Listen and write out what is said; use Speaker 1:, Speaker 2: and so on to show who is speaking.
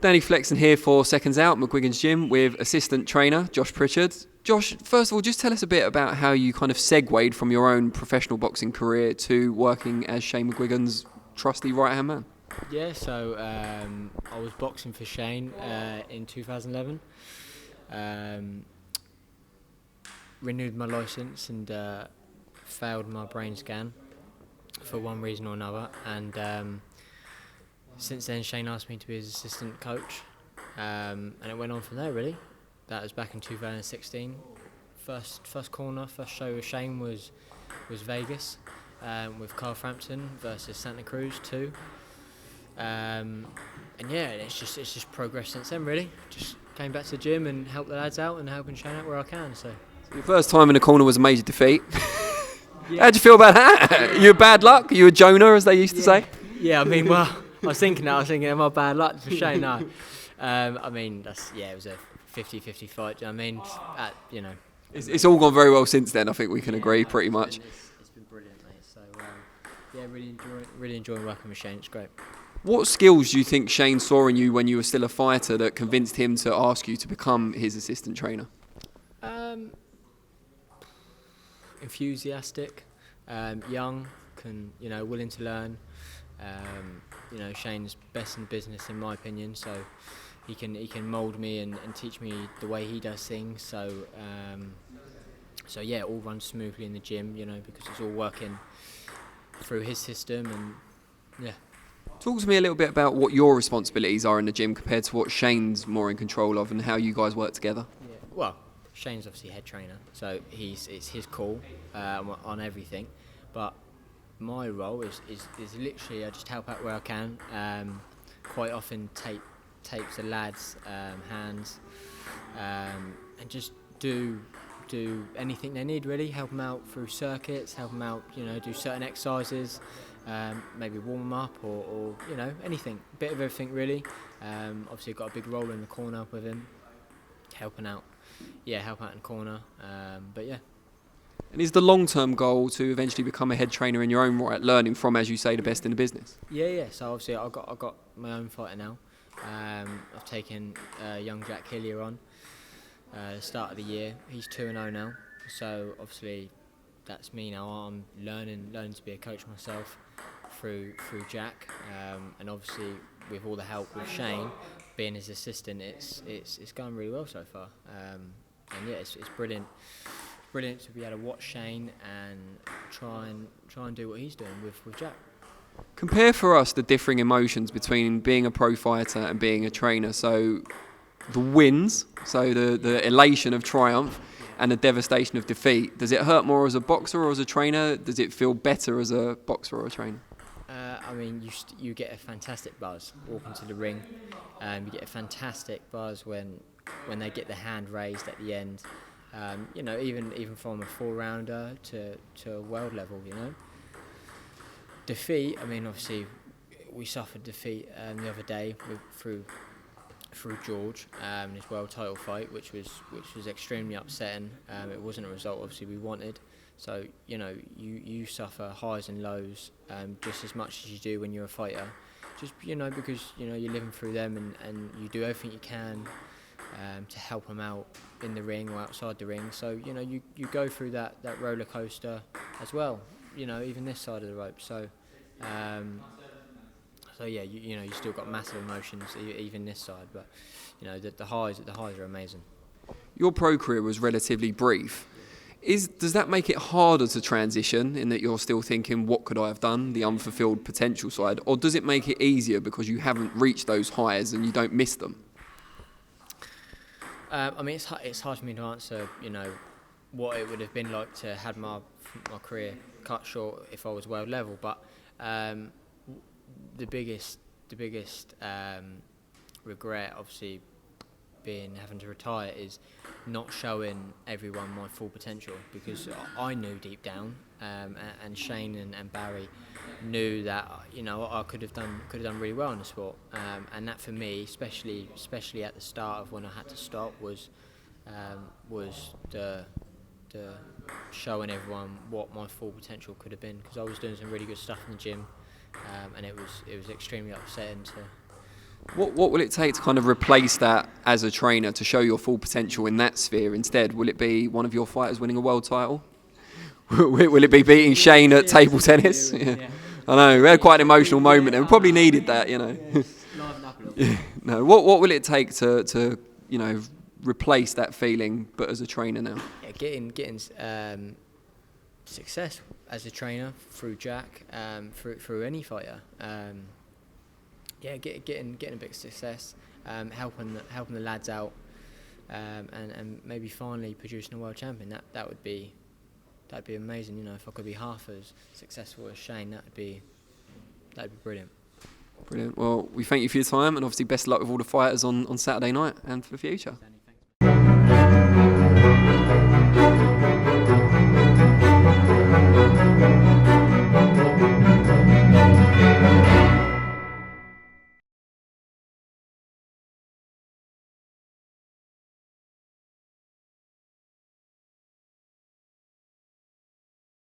Speaker 1: Danny Flexen here for Seconds Out, McGuigan's gym, with assistant trainer Josh Pritchard. Josh, first of all, just tell us a bit about how you kind of segued from your own professional boxing career to working as Shane McGuigan's trusty right-hand man.
Speaker 2: Yeah, so I was boxing for Shane in 2011. Renewed my licence and failed my brain scan for one reason or another, and since then Shane asked me to be his assistant coach, and it went on from there really. That was back in 2016. First corner, first show with Shane was Vegas, with Carl Frampton versus Santa Cruz 2. And yeah, it's just progressed since then really. Just came back to the gym and helped the lads out and helping Shane out where I can. So
Speaker 1: Your first time in the corner was a major defeat. Yeah. How'd you feel about that? You were bad luck? You were Jonah, as they used to say?
Speaker 2: Yeah, I mean, well, I was thinking, am I bad luck for Shane? No. I mean, it was a 50-50 fight. I mean,
Speaker 1: It's all gone very well since then, I think we can agree, pretty much.
Speaker 2: It's been brilliant, mate. So, really enjoying working with Shane. It's great.
Speaker 1: What skills do you think Shane saw in you when you were still a fighter that convinced him to ask you to become his assistant trainer?
Speaker 2: Enthusiastic, young, willing to learn. Shane's best in the business in my opinion, so he can mould me and teach me the way he does things. So it all runs smoothly in the gym, because it's all working through his system, and yeah.
Speaker 1: Talk to me a little bit about what your responsibilities are in the gym compared to what Shane's more in control of, and how you guys work together.
Speaker 2: Yeah. Well, Shane's obviously head trainer, so it's his call on everything. But my role is literally I just help out where I can. Quite often tapes the lads' hands, and just do anything they need really. Help them out through circuits. Help them out, do certain exercises. Maybe warm them up or anything, bit of everything really. Obviously got a big roller in the corner with him, helping out in the corner, but yeah.
Speaker 1: And is the long-term goal to eventually become a head trainer in your own right, learning from, as you say, the best in the business?
Speaker 2: Yeah. So obviously I've got my own fighter now. I've taken young Jack Hillier on the start of the year. He's 2-0 now, so obviously that's me now. I'm learning to be a coach myself through Jack, and obviously with all the help with Shane being his assistant, it's going really well so far. And yeah, it's brilliant to be able to watch Shane and try and do what he's doing with Jack.
Speaker 1: Compare for us the differing emotions between being a pro fighter and being a trainer. So the wins, so the elation of triumph, and the devastation of defeat. Does it hurt more as a boxer or as a trainer? Does it feel better as a boxer or a trainer?
Speaker 2: I mean, you get a fantastic buzz walking to the ring. You get a fantastic buzz when they get the hand raised at the end. Even from a 4-rounder to a world level. Defeat. I mean, obviously, we suffered defeat the other day through George in his world title fight, which was extremely upsetting. It wasn't a result obviously we wanted. So you suffer highs and lows just as much as you do when you're a fighter. Just because you're living through them and you do everything you can to help them out in the ring or outside the ring. So you go through that roller coaster as well. Even this side of the rope. So. You still got massive emotions even this side, but the highs are amazing.
Speaker 1: Your pro career was relatively brief. Does that make it harder to transition in that you're still thinking, what could I have done, the unfulfilled potential side, or does it make it easier because you haven't reached those highs and you don't miss them?
Speaker 2: I mean, it's hard for me to answer, what it would have been like to have my career cut short if I was world level, but the biggest regret, obviously, having to retire is not showing everyone my full potential, because I knew deep down, and Shane and Barry knew that I could have done really well in the sport, and that for me, especially at the start of when I had to stop, was the showing everyone what my full potential could have been, because I was doing some really good stuff in the gym, and it was extremely upsetting
Speaker 1: What will it take to kind of replace that as a trainer to show your full potential in that sphere instead? Will it be one of your fighters winning a world title? Will it be beating Shane at table tennis? Yeah. I know, we had quite an emotional moment and we probably needed that, you know. No, what will it take to you know, replace that feeling, but as a trainer now?
Speaker 2: Yeah, getting success as a trainer through Jack, through any fighter. Yeah, getting a bit of success, helping the lads out, and maybe finally producing a world champion. That'd be amazing. You know, if I could be half as successful as Shane, that'd be brilliant.
Speaker 1: Brilliant. Well, we thank you for your time, and obviously best of luck with all the fighters on Saturday night and for the future.